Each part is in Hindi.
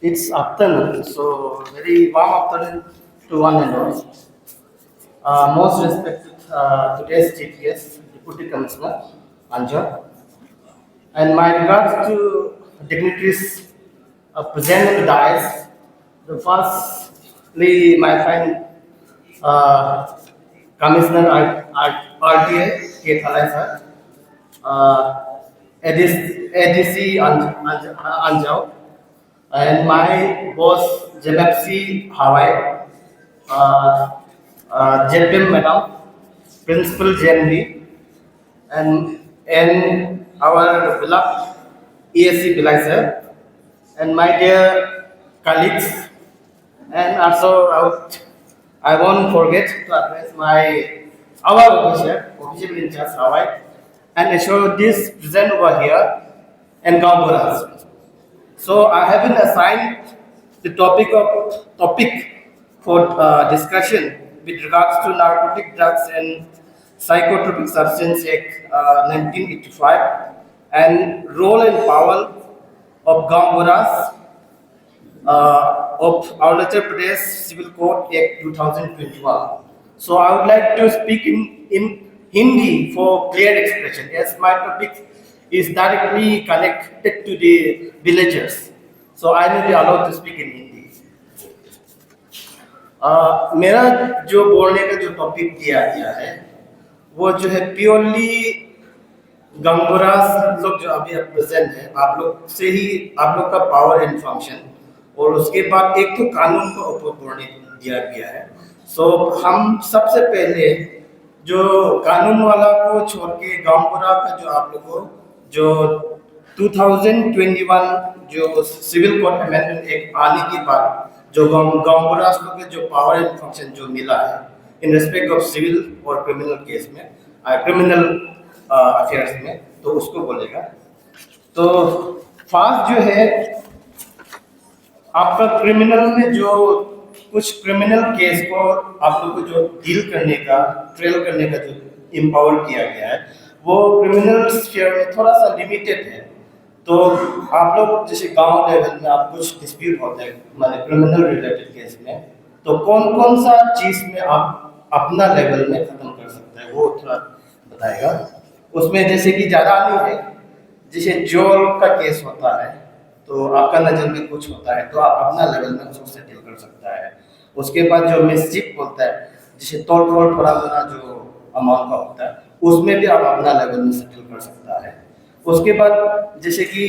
It's afternoon, so very warm afternoon to one and all. Most respected today's chief guest, Deputy Commissioner Anja, and my regards to dignitaries present in the dais. The firstly, my friend uh, Commissioner RTA K. Thalai sir, ADC Anjao, and my boss Jalapsi Hawaii, uh, JPM Madam, Principal JNV, and our beloved ESC Bilai sir, and my dear colleagues, and also I won't forget to address our official in charge Hawaii, and assure this present over here and Gamburas. So I have been assigned the topic for discussion with regards to Narcotic Drugs and Psychotropic Substance Act 1985 and role and power of Gamburas of Arunachal Pradesh Civil Code Act 2021. So I would like to speak in Hindi for clear expression. Yes, my topic is directly connected to the villagers. So I will be allowed to speak in Hindi. मेरा जो बोलने का जो टॉपिक दिया गया है वो जो है प्योरली गंगोरास लोग जो अभी प्रेजेंट है आप लोग से ही आप लोग का पावर एंड फंक्शन और उसके बाद एक तो कानून का ऊपर बोलने दिया गया है। सो हम सबसे पहले जो कानून वाला को छोड़ के गांवपुरा का जो आप लोग को जो 2021 जो सिविल कोड अमेंडमेंट एक्ट आने के बाद जो गांवपुरा लोग के जो पावर एंड फंक्शन जो मिला है इन रेस्पेक्ट ऑफ सिविल और क्रिमिनल केस में क्रिमिनल अफेयर्स में तो उसको बोलेगा। तो फास्ट जो है आपका क्रिमिनल में जो कुछ क्रिमिनल केस को आप लोग को जो डील करने का ट्रेल करने का जो एम्पावर किया गया है वो क्रिमिनल स्फीयर में थोड़ा सा लिमिटेड है। तो आप लोग जैसे गांव लेवल में आप कुछ डिस्प्यूट होते हैं मतलब क्रिमिनल रिलेटेड केस में तो कौन कौन सा चीज में आप अपना लेवल में खत्म कर सकते हैं वो थोड़ा बताएगा। उसमें जैसे कि ज़्यादा नहीं है जैसे जोल का केस होता है तो आपका नज़र में कुछ होता है तो आप अपना लेवल में उसको सेटल कर सकता है। उसके बाद जो मिसचिप होता है जैसे तोड़ फोड़ थोड़ा मोड़ा जो अमाउंट का होता है उसमें भी आप अपना लेवल में सेटल कर सकता है। उसके बाद जैसे कि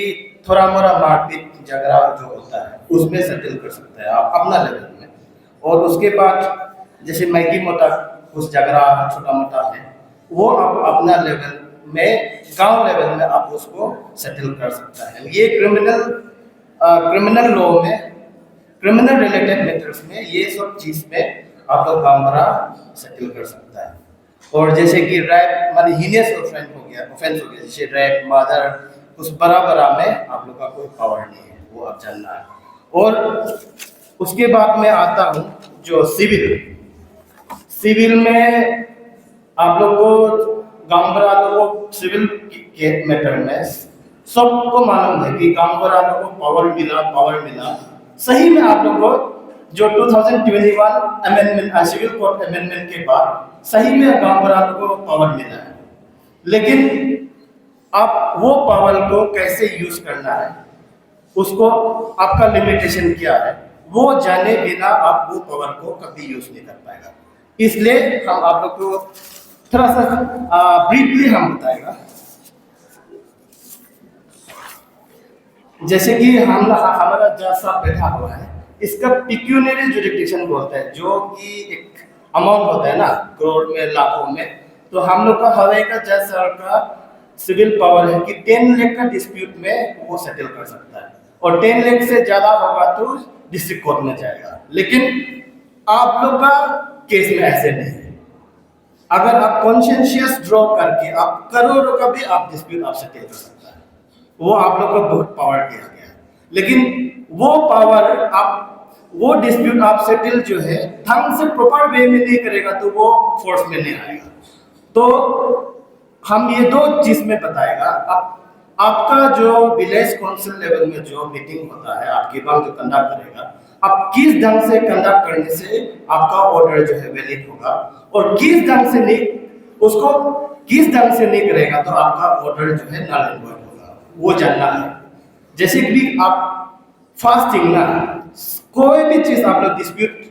थोड़ा मोड़ा मारपीट झगड़ा जो होता है उसमें सेटल कर सकता है आप अपना लेवल में। और उसके बाद जैसे मैगी मोटा कुछ झगड़ा छोटा मोटा है वो आप अपना लेवल में गांव लेवल में आप उसको सेटल कर सकता है। ये क्रिमिनल लॉ में क्रिमिनल रिलेटेड मैटर्स में ये सब चीज में आप लोग गांवरा सेटल कर सकता है। और जैसे कि रैप माने हीनियस ऑफेंस हो गया जैसे रैप मर्डर उस बड़ा में आप लोग का कोई पावर नहीं है वो आप जानना है। और उसके बाद मैं आता हूँ जो सिविल में आप लोग को गांव वालों को सिविल के मैटर में सबको मालूम है कि गांव वालों को पावर मिला सही में आप लोग को जो 2021 अमेंडमेंट सिविल कोड अमेंडमेंट के बाद सही में गांव वालों को पावर मिला है। लेकिन आप वो पावर को कैसे यूज करना है उसको आपका लिमिटेशन क्या है वो जाने बिना आप वो पावर को कभी यूज नहीं कर पाएगा। इसलिए हम आप लोग को थोड़ा सा ब्रीफली हम बताएगा। जैसे कि हमारा जज साहब बैठा हुआ है इसका पिक्यूनरी जुरिडिक्शन बोलते हैं जो कि एक अमाउंट होता है ना करोड़ में लाखों में। तो हम लोग का हवाई का जज साहब का सिविल पावर है कि 10 लाख का डिस्प्यूट में वो सेटल कर सकता है और 10 लाख से ज्यादा होगा तो डिस्ट्रिक्ट कोर्ट में जाएगा। लेकिन आप लोग का केस में ऐसे नहीं है। अगर आप कॉन्शियस ड्रॉ करके आप करोड़ों का भी आप डिस्प्यूट आप सेटल कर सकता है वो आप लोग को बहुत पावर दिया गया है। लेकिन वो पावर आप वो डिस्प्यूट आप सेटल जो है ढंग से प्रॉपर वे में नहीं करेगा तो वो फोर्स में नहीं आएगा। तो हम ये दो चीज में बताएगा आपका जो विलेज काउंसिल लेवल में जो मीटिंग होता है, आपकी बात जो कंडक्ट करेगा, आप किस ढंग से कंडक्ट करने से आपका ऑर्डर जो है वैलिड होगा, और किस ढंग से नहीं, उसको किस ढंग से नहीं करेगा तो आपका ऑर्डर जो है नल एंड वॉइड होगा, वो जानना है। जैसे कि आप फास्टिंग ना, कोई भी चीज आप लोग डिस्प्यूट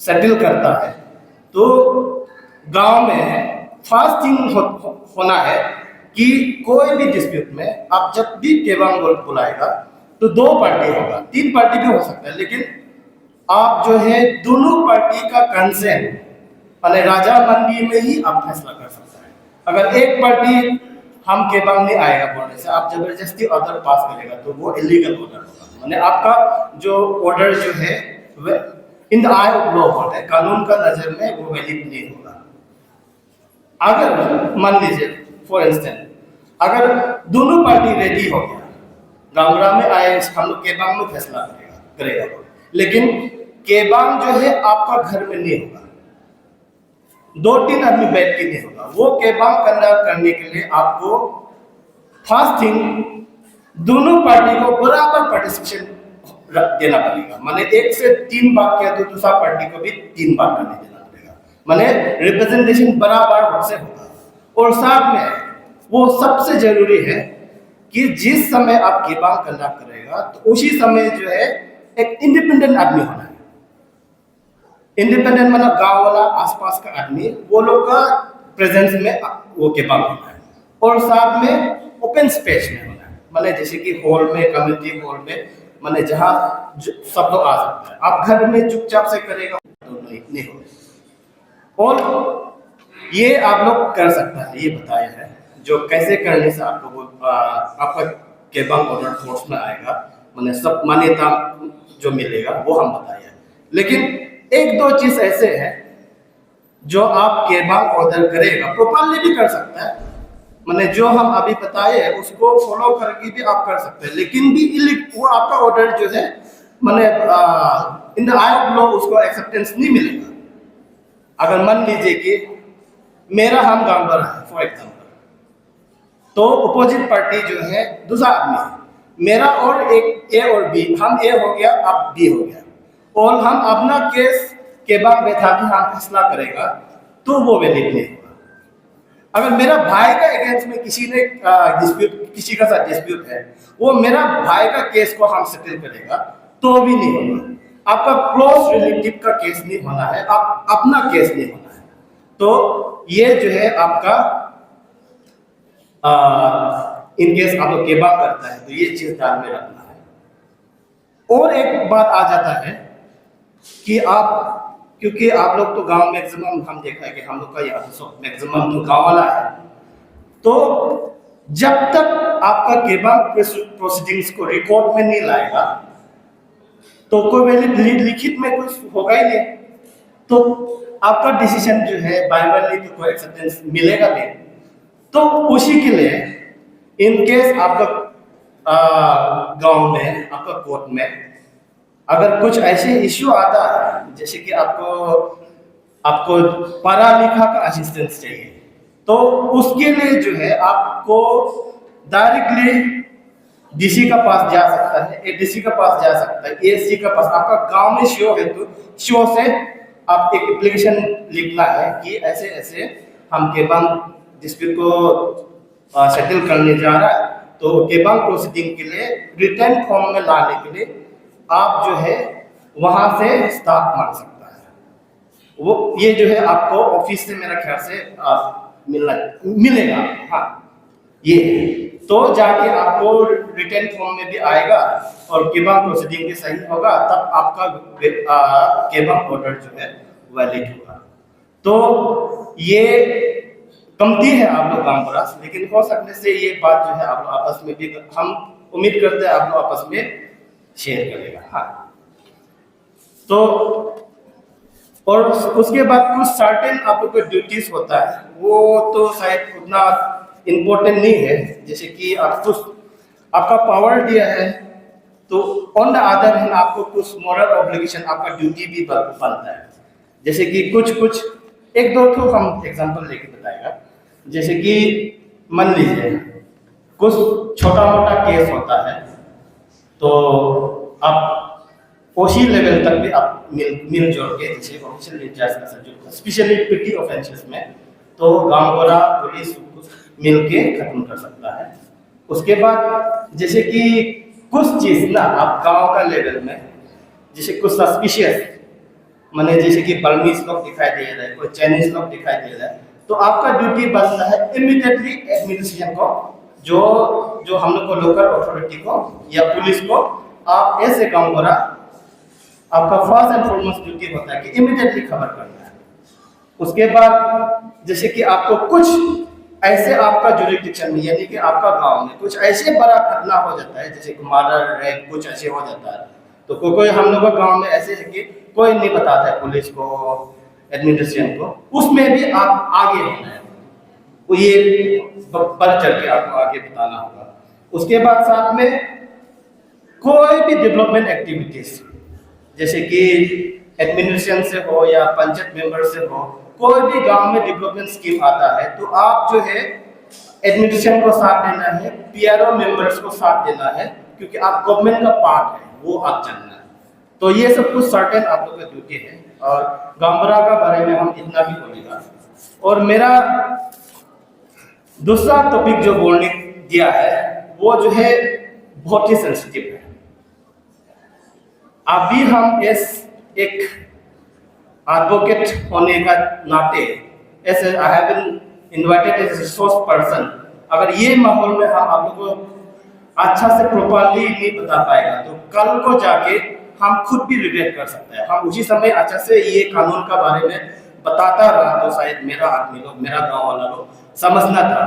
सेटल करता है तो गांव में फास्टिंग होना है कि कोई भी डिस्प्यूट में आप जब भी केबांग बुलाएगा तो 2 पार्टी होगा, 3 पार्टी भी हो सकता है, लेकिन आप जो है दोनों पार्टी का कंसेंट माने राजा मंडी में ही आप फैसला कर सकते हैं। अगर एक पार्टी हम केबांग नहीं आएगा बोलने से आप जबरदस्ती ऑर्डर पास करेगा तो वो इलीगल ऑर्डर होगा, माने आपका जो ऑर्डर जो है in the I of law होता है, कानून का नजर में वो वैलिड नहीं होगा। अगर मान लीजिए फॉर इंस्टेंस, अगर दोनों पार्टी रेडी हो गया, गांगड़ा में आए, हम लोग केबांग में फैसला करेगा, लेकिन केबांग जो है आपका घर में नहीं होगा, 2-3 आदमी बैठ के नहीं होगा, वो केबांग कंडक्ट करने के लिए आपको फास्टिंग दोनों पार्टी को बराबर पार्टिसिपेशन देना पड़ेगा। माने 1 से 3 बार किया तो दूसरा पार्टी को भी 3 बार करने देना पड़ेगा, माने रिप्रेजेंटेशन बराबर से होगा। और साथ में वो सबसे जरूरी है कि जिस समय आप केबांग कंडक्ट करेगा तो उसी समय जो है एक इंडिपेंडेंट आदमी होना है। इंडिपेंडेंट मतलब गांव वाला, आसपास का आदमी, वो लोग का प्रेजेंस में वो केबांग होना है। और साथ में ओपन स्पेस में होना है, मतलब जैसे कि हॉल में, कम्युनिटी हॉल में, मतलब जहाँ सब लोग आ सकते हैं। आप घर में चुपचाप से करेगा तो नहीं होगा। और ये आप लोग कर सकता है, ये बताया है जो कैसे करने से आप लोग आपका केबांग ऑर्डर फोर्स में आएगा, मतलब सब मान्यता जो मिलेगा वो हम बताया। लेकिन 1-2 चीज ऐसे हैं जो आप केबांग ऑर्डर करेगा प्रॉपरली भी कर सकता है, मतलब जो हम अभी बताए हैं उसको फॉलो करके भी आप कर सकते हैं, लेकिन भी वो आपका ऑर्डर जो है मतलब in the I of law उसको एक्सेप्टेंस नहीं मिलेगा। अगर मान लीजिए कि मेरा हम गांव है फॉर एग्जाम्पल, तो अपोजिट पार्टी जो है दूसरा आदमी है, मेरा और एक ए और बी, हम ए हो गया अब बी हो गया, और हम अपना केस केबांग बैठा के हम फैसला करेगा तो वो वैलिड नहीं होगा। अगर मेरा भाई का अगेंस्ट में किसी ने डिस्प्यूट, किसी का साथ डिस्प्यूट है, वो मेरा भाई का केस को हम सेटल करेगा तो भी नहीं होगा। आपका क्लोज रिलेटिव का केस नहीं होना है, आप अपना केस नहीं होना है। तो ये जो है आपका इन केस आप लोग केबांग करता है तो ये चीज ध्यान में रखना है। और एक बात आ जाता है कि आप, क्योंकि आप लोग तो गांव मैक्सिमम हम देखा है कि हम लोग का यहाँ तो मैक्सिमम तो गांव वाला है, तो जब तक आपका केबांग प्रोसीडिंग्स को रिकॉर्ड में नहीं लाएगा तो कोई लिखित में कुछ होगा ही नहीं, तो आपका डिसीजन जो है बाइबली तो कोई एक्सेप्टेंस मिलेगा नहीं। तो उसी के लिए इन केस आपका गांव में, आपका कोर्ट में अगर कुछ ऐसे इश्यू आता है, जैसे कि आपको पढ़ा लिखा का असिस्टेंस चाहिए, तो उसके लिए जो है आपको डायरेक्टली डीसी का पास जा सकता है, एडीसी का पास जा सकता है, एएससी का पास। आपका गांव में शो है तो शो से आप एक एप्लीकेशन लिखना है कि ऐसे ऐसे हम केबांग डिस्प्यूट को सेटल करने जा रहा है, तो केबांग प्रोसीडिंग के लिए रिटर्न फॉर्म में लाने के लिए आप जो है वहां से स्टाफ मांग सकता है। वो ये जो है आपको ऑफिस से मेरा ख्याल से मिलेगा। हाँ, ये तो जाके आपको रिटर्न फॉर्म में भी आएगा और केबांग प्रोसीडिंग भी सही होगा, तब आपका केबांग ऑर्डर जो है वैलिड होगा। तो ये कमती है आप लोग गांव परास, लेकिन हो सकने से ये बात जो है आप लोग आपस में भी, हम उम्मीद करते हैं आप लोग आपस में शेयर करेगा। हाँ, तो और उसके बाद कुछ सर्टेन आप लोग का ड्यूटीज होता है, वो तो शायद उतना इम्पोर्टेंट नहीं है। जैसे कि आपको आपका पावर दिया है, तो ऑन द अदर हैंड आपको कुछ मॉरल ऑब्लिगेशन, आपका ड्यूटी भी बनता है। जैसे कि कुछ 1-2 हम एग्जांपल लेके बताएगा। जैसे कि मान लीजिए कुछ छोटा मोटा केस होता है तो आप ओसी लेवल तक भी आप मिल जोड़ के जैसे ऑफिशियल इंचार्ज का जो स्पेशली पिटी ऑफेंसेस में तो गांव पुलिस मिल के खत्म कर सकता है। उसके बाद जैसे कि कुछ चीज ना आप गांव का लेवल में जैसे कुछ सस्पिशियस माने जैसे कि बर्मीज लोग दिखाई दे रहे हैं, कोई चाइनीज लोग दिखाई दे रहे हैं, तो आपका ड्यूटी बनता है इमीडिएटली एडमिनिस्ट्रेशन को जो हम लोग को लोकल अथॉरिटी को या पुलिस को आप ऐसे काम करा, आपका फर्स्ट एंड फॉरमोस्ट ड्यूटी होता है कि इमीडिएटली खबर करना है। उसके बाद जैसे कि आपको कुछ ऐसे आपका जुरिडिक्शन में यानी कि आपका गांव में कुछ ऐसे बड़ा घटना हो जाता है जैसे मर्डर रेप कुछ ऐसे हो जाता है, तो कोई हम लोग का गांव में ऐसे है कि कोई नहीं बताता है पुलिस को एडमिनिस्ट्रेशन को, उसमें भी आप आगे होना है, वो ये बढ़ चढ़ के आपको आगे बताना होगा। उसके बाद साथ में कोई भी डेवलपमेंट एक्टिविटीज जैसे कि एडमिनिस्ट्रेशन से हो या पंचायत मेंबर से हो, कोई भी गांव में डेवलपमेंट स्कीम आता है तो आप जो है एडमिनिस्ट्रेशन को साथ देना है, पीआरओ मेंबर्स को साथ देना है, क्योंकि आप गवर्नमेंट का पार्ट है, वो आप जानना है। तो ये सब कुछ सर्टेन आप लोग का ड्यूटी है और गांवबरा का बारे में हम इतना ही बोलेगा। और मेरा दूसरा टॉपिक जो बोलने दिया है वो जो है बहुत ही सेंसिटिव है। अभी हम एक एडवोकेट होने का नाते ऐसे I have been invited as resource person, अगर ये माहौल में हम आप लोगों को अच्छा से प्रॉपरली नहीं बता पाएगा तो कल को जाके हम खुद भी रिग्रेट कर सकते हैं। हम उसी समय अच्छा से ये कानून का बारे में बताता रहा तो शायद मेरा आदमी लोग मेरा गांव वाला लोग समझना था,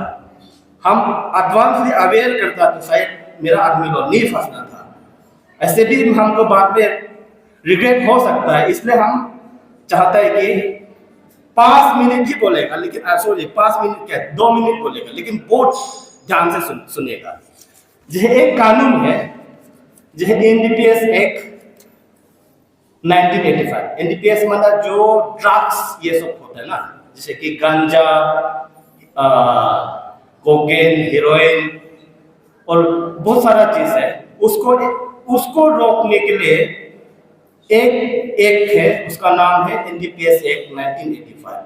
हम एडवांसली अवेयर करता तो शायद मेरा आदमी लोग नहीं फंसना था। ऐसे भी हमको बाद में रिग्रेट हो सकता है, इसलिए हम चाहते हैं कि 5 मिनट ही बोलेगा, लेकिन सॉरी 5 मिनट क्या 2 मिनट बोलेगा, लेकिन बहुत ध्यान से सुनेगा। यह एक कानून है, यह एनडीपीएस एक्ट 1985। एनडीपीएस मतलब जो ड्रग्स ये सब होता है ना, जैसे कि गांजा, कोकेन, हेरोइन और बहुत सारा चीज है, उसको रोकने के लिए एक एक्ट है, उसका नाम है एनडीपीएस एक्ट 1985।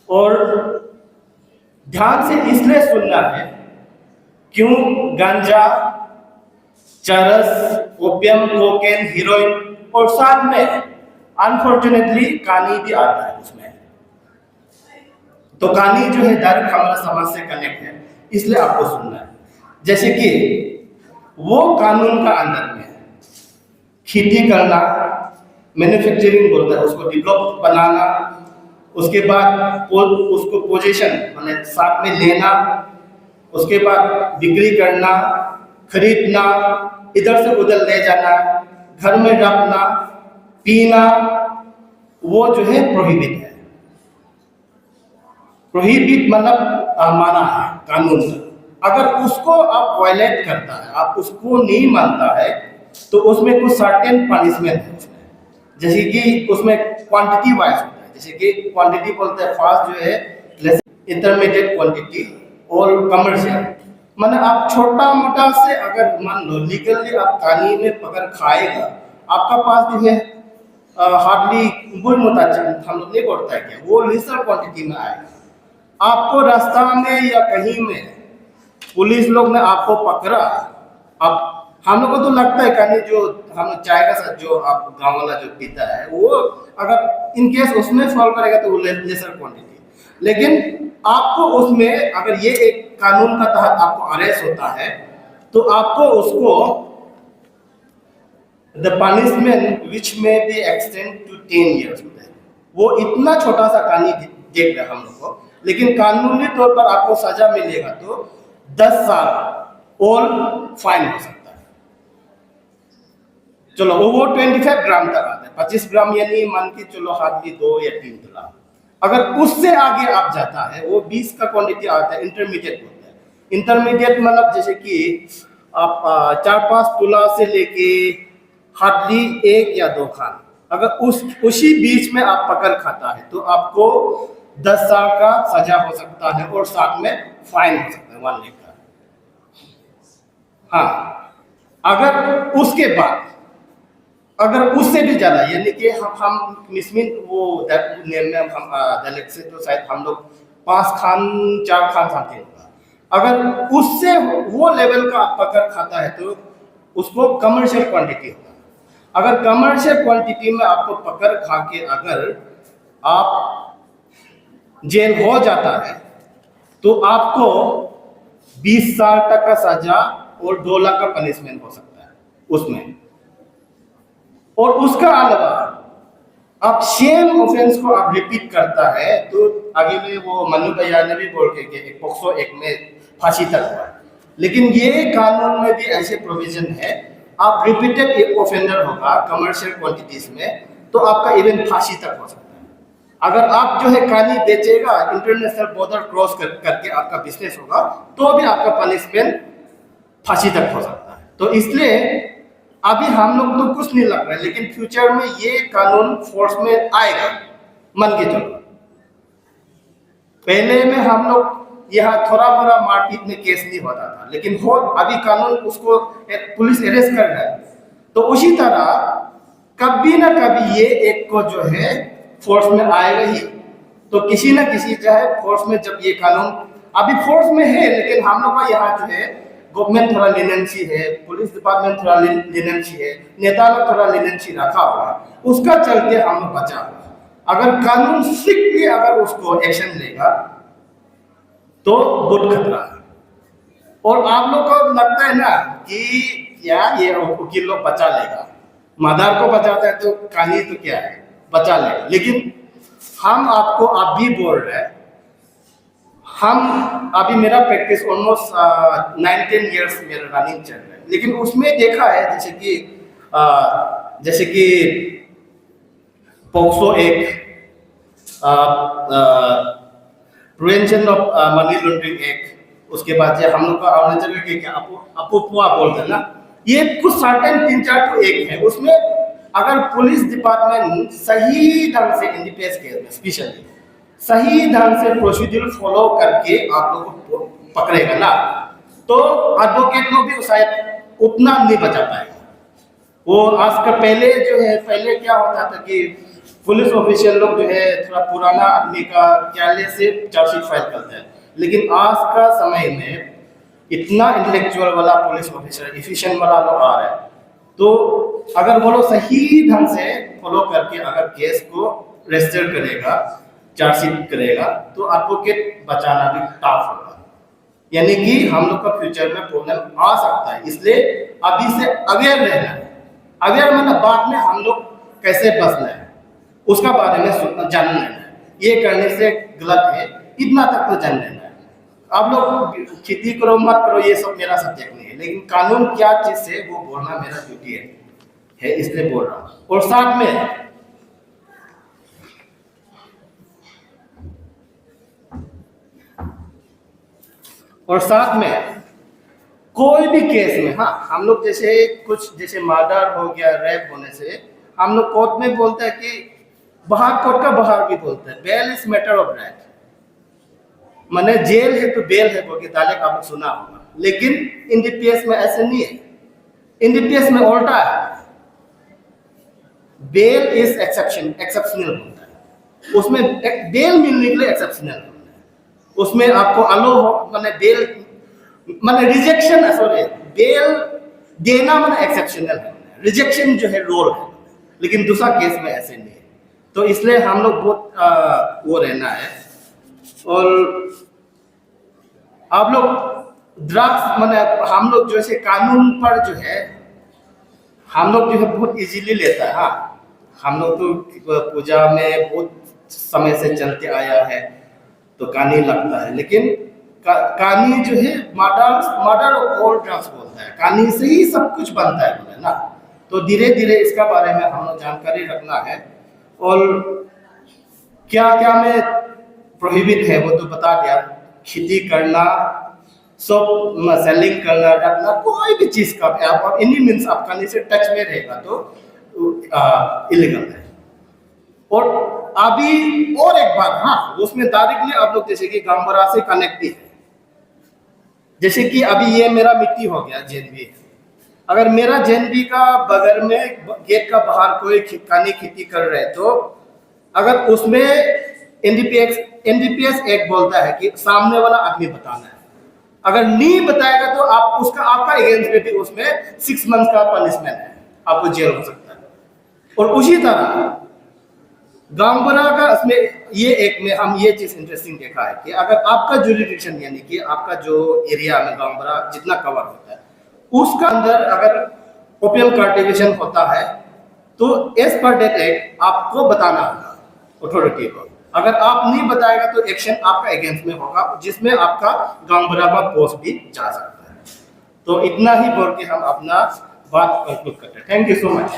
और ध्यान से इसलिए सुनना है क्यों गांजा, चरस, ओपियम, कोकेन, हीरोइन और साथ में अनफॉर्चुनेटली कानी भी आता है उसमें। तो कानी जो है डायरेक्ट हमारा समाज से कनेक्ट है, इसलिए आपको सुनना है। जैसे कि वो कानून का अंदर में खेती करना, मैन्युफैक्चरिंग बोलता है उसको, डेवलप बनाना, उसके बाद उसको पोजीशन माने साथ में लेना, उसके बाद बिक्री करना, खरीदना, इधर से उधर ले जाना, घर में रखना, पीना, वो जो है प्रोहिबिट है। प्रोहिबिट मतलब माना है कानून का। अगर उसको आप वायलेट करता है, आप उसको नहीं मानता है, तो उसमें कुछ सर्टेन पनिशमेंट है उसमें। जैसे कि उसमें क्वांटिटी वाइज होता है, जैसे कि क्वांटिटी बोलते हैं फास्ट जो है इंटरमीडिएट क्वांटिटी और कमर्शियल, मतलब आप छोटा मोटा से अगर मान लो लीगली आप कानी में पकड़ खाएगा, आपका पास जो है हार्डली गुड मुताबिक हम लोग नहीं बोलता है क्या, वो लेसर क्वांटिटी में आएगा। आपको रास्ता में या कहीं में पुलिस लोग ने आपको पकड़ा, अब हम लोग को तो लगता है कहीं जो हम चाय का साथ जो आप गांव वाला जो पीता है वो अगर इन केस उसमें फॉल करेगा तो वो लेसर क्वांटिटी, लेकिन आपको उसमें अगर ये एक कानून का तहत आपको अरेस्ट होता है तो आपको उसको द पनिशमेंट विच में बी एक्सटेंड टू 10 years होता है। वो इतना छोटा सा कहानी देख रहे हैं हम लोग को, लेकिन कानूनी तौर पर आपको सजा मिलेगा तो 10 साल और फाइन हो सकता है। चलो वो 25 ग्राम तक आता है, 25 ग्राम यानी मान के चलो हार्डली 2 या 3 तुला। अगर उससे आगे आप जाता है वो 20 का क्वांटिटी आता है, इंटरमीडिएट होता है। इंटरमीडिएट मतलब जैसे कि आप 4-5 तुला से लेके हार्डली 1 या 2 खान, अगर उसी बीच में आप पकड़ खाता है तो आपको 10 साल का सजा हो सकता है और साथ में फाइन हो सकता है 1 लाख का। हाँ, अगर उसके बाद अगर उससे भी ज्यादा यानी कि हम मिसमिन वो नेम में हम दलित से तो शायद हम लोग 5 खान 4 खान समथिंग होगा। अगर उससे वो लेवल का पकड़ खाता है तो उसको कमर्शियल क्वांटिटी होगा। अगर कमर्शियल क्वांटिटी में आपको पकड़ खा के अगर आप जेल हो जाता है तो आपको 20 साल तक का सजा और 2 लाख का पनिशमेंट हो सकता है उसमें। और उसका अलावा आप सेम ऑफेंस को आप रिपीट करता है तो आगे में वो मनु भैया ने भी बोल के एक पोक्सो एक में फांसी तक हुआ। लेकिन ये कानून में भी ऐसे प्रोविजन है, आप रिपीटेड एक ऑफेंडर होगा कमर्शियल क्वांटिटीज में तो आपका इवन फांसी तक हो सकता है। अगर आप जो है कानी बेचेगा इंटरनेशनल बॉर्डर क्रॉस करके आपका बिजनेस होगा तो भी आपका पनिशमेंट फांसी तक हो सकता है। तो इसलिए अभी हम लोग तो कुछ नहीं लग रहा है, लेकिन फ्यूचर में ये कानून फोर्स में आएगा, मन के चलो। पहले में हम लोग यहाँ थोड़ा मोड़ा मारपीट में केस नहीं होता था, लेकिन हो अभी कानून उसको पुलिस अरेस्ट कर रहा है। तो उसी तरह कभी ना कभी ये एक को जो है फोर्स में आएगा ही। तो किसी ना किसी जो है फोर्स में जब ये कानून अभी फोर्स में है, लेकिन हम लोग का यहाँ जो है गवर्नमेंट थोड़ा लिनेंसी है, पुलिस डिपार्टमेंट थोड़ा लिनेंसी है, नेता लोग थोड़ा लिनेंसी रखा हुआ, उसका चलते हम लोग बचा हुआ। अगर कानून स्ट्रिक्टली अगर उसको एक्शन लेगा तो बहुत खतरा है। और आप लोग को लगता है ना कि यार ये वकील लोग बचा लेगा, मदार को बचाता है तो कहानी तो क्या है, बचा लेगा। लेकिन हम आपको आप भी बोल रहे हैं, हम अभी मेरा प्रैक्टिस ऑलमोस्ट 9-10 इयर्स मेरा रनिंग चल रहा है, लेकिन उसमें देखा है जैसे कि पोक्सो एक, prevention of money laundering act, उसके बाद जो हम लोग का अरुणाचल के क्या अपुपुआ बोलते हैं ना, ये कुछ सर्टेन 3-4 तो एक है। उसमें अगर पुलिस डिपार्टमेंट सही ढंग से एनडीपीएस केस में स्पेशली सही ढंग से प्रोसीड्यूर फॉलो करके आप लोगों को पकड़ेगा ना, तो एडवोकेट लोग भी शायद उतना नहीं बचा पाएगा। वो आज का पहले जो है, पहले क्या होता था कि पुलिस ऑफिशियल लोग जो है थोड़ा पुराना आदमी का ख्याल से चार्जशीट फाइल करते हैं, लेकिन आज का समय में इतना इंटेलेक्चुअल वाला पुलिस ऑफिसर एफिशिएंट वाला लोग आ रहे हैं, तो अगर वो लोग सही ढंग से फॉलो करके अगर केस को रजिस्टर करेगा, चार्जशीट करेगा, तो एडवोकेट बचाना भी टफ होगा। यानी कि हम लोग का फ्यूचर में प्रॉब्लम आ सकता है, इसलिए अभी से अवेयर रहना है। अवेयर मतलब बाद में हम लोग कैसे बचना है उसका बारे में जान लेना है। ये करने से गलत है, इतना तक तो जान लेना है। आप लोग खेती करो मत करो ये सब मेरा सब्जेक्ट नहीं है, लेकिन कानून क्या चीज है वो बोलना मेरा ड्यूटी है, इसलिए बोल रहा हूँ। और साथ में कोई भी केस में, हाँ, हम लोग जैसे मर्डर हो गया, रेप होने से हम लोग कोर्ट में बोलते हैं कि बाहर, कोर्ट का बाहर भी बोलते हैं bail is matter of right, माने जेल है तो बेल है बोल के डायरेक्ट आपने सुना होगा। लेकिन एनडीपीएस में ऐसे नहीं है, एनडीपीएस में उल्टा है, बेल इज एक्सेप्शनल होता है। उसमें बेल मिलने के लिए एक्सेप्शनल होता है, उसमें आपको अलो हो माने बेल माने रिजेक्शन, सॉरी, बेल देना माने एक्सेप्शनल है, रिजेक्शन जो है रोल है, लेकिन दूसरा केस में ऐसे नहीं है। तो इसलिए हम लोग बहुत वो रहना है। और आप लोग ड्रग्स माने हम लोग जैसे कानून पर जो है हम लोग जो है बहुत इजीली लेता है। हाँ, हम लोग तो पूजा में बहुत समय से चलते आया है तो कानी लगता है, लेकिन कानी जो है मर्डर ऑफ ऑल ड्रग्स बोलता है, कानी से ही सब कुछ बनता है ना। तो धीरे धीरे इसका बारे में हम लोग जानकारी रखना है। और क्या क्या में प्रोहिबिट है वो तो बता दिया, खेती करना, सब सेलिंग करना, रखना, कोई भी चीज का आप एनी मीन्स आप कानी से टच में रहेगा तो इलीगल है। और अभी और एक बात, हाँ, उसमें डायरेक्टली आप लोग जैसे कि गांवरा से कनेक्ट है, जैसे कि अभी ये मेरा मिट्टी हो गया जेएनवी। अगर मेरा जेएनवी का बगल में गेट का बाहर कोई खाने खेती कर रहे तो अगर उसमें एनडीपीएस एक बोलता है कि सामने वाला आदमी बताना है, अगर नहीं बताएगा तो आप उसका आपका अगेंस्ट में भी उसमें 6 मंथ का पनिशमेंट है, आपको जेल हो सकता है। और उसी तरह गांवबरा का इसमें ये एक में हम ये चीज इंटरेस्टिंग देखा है कि अगर आपका जुरिडिक्शन यानी कि आपका जो एरिया में गांवबरा जितना कवर होता है उसका अंदर अगर ओपियम कल्टीवेशन होता है तो एज पर डेट एक्ट आपको बताना होगा अथॉरिटी को। अगर आप नहीं बताएगा तो एक्शन आपका अगेंस्ट में होगा जिसमें आपका गांवबरा का पोस्ट भी जा सकता है। तो इतना ही बोल के हम अपना बात कंक्लूड करते हैं। Thank you so much.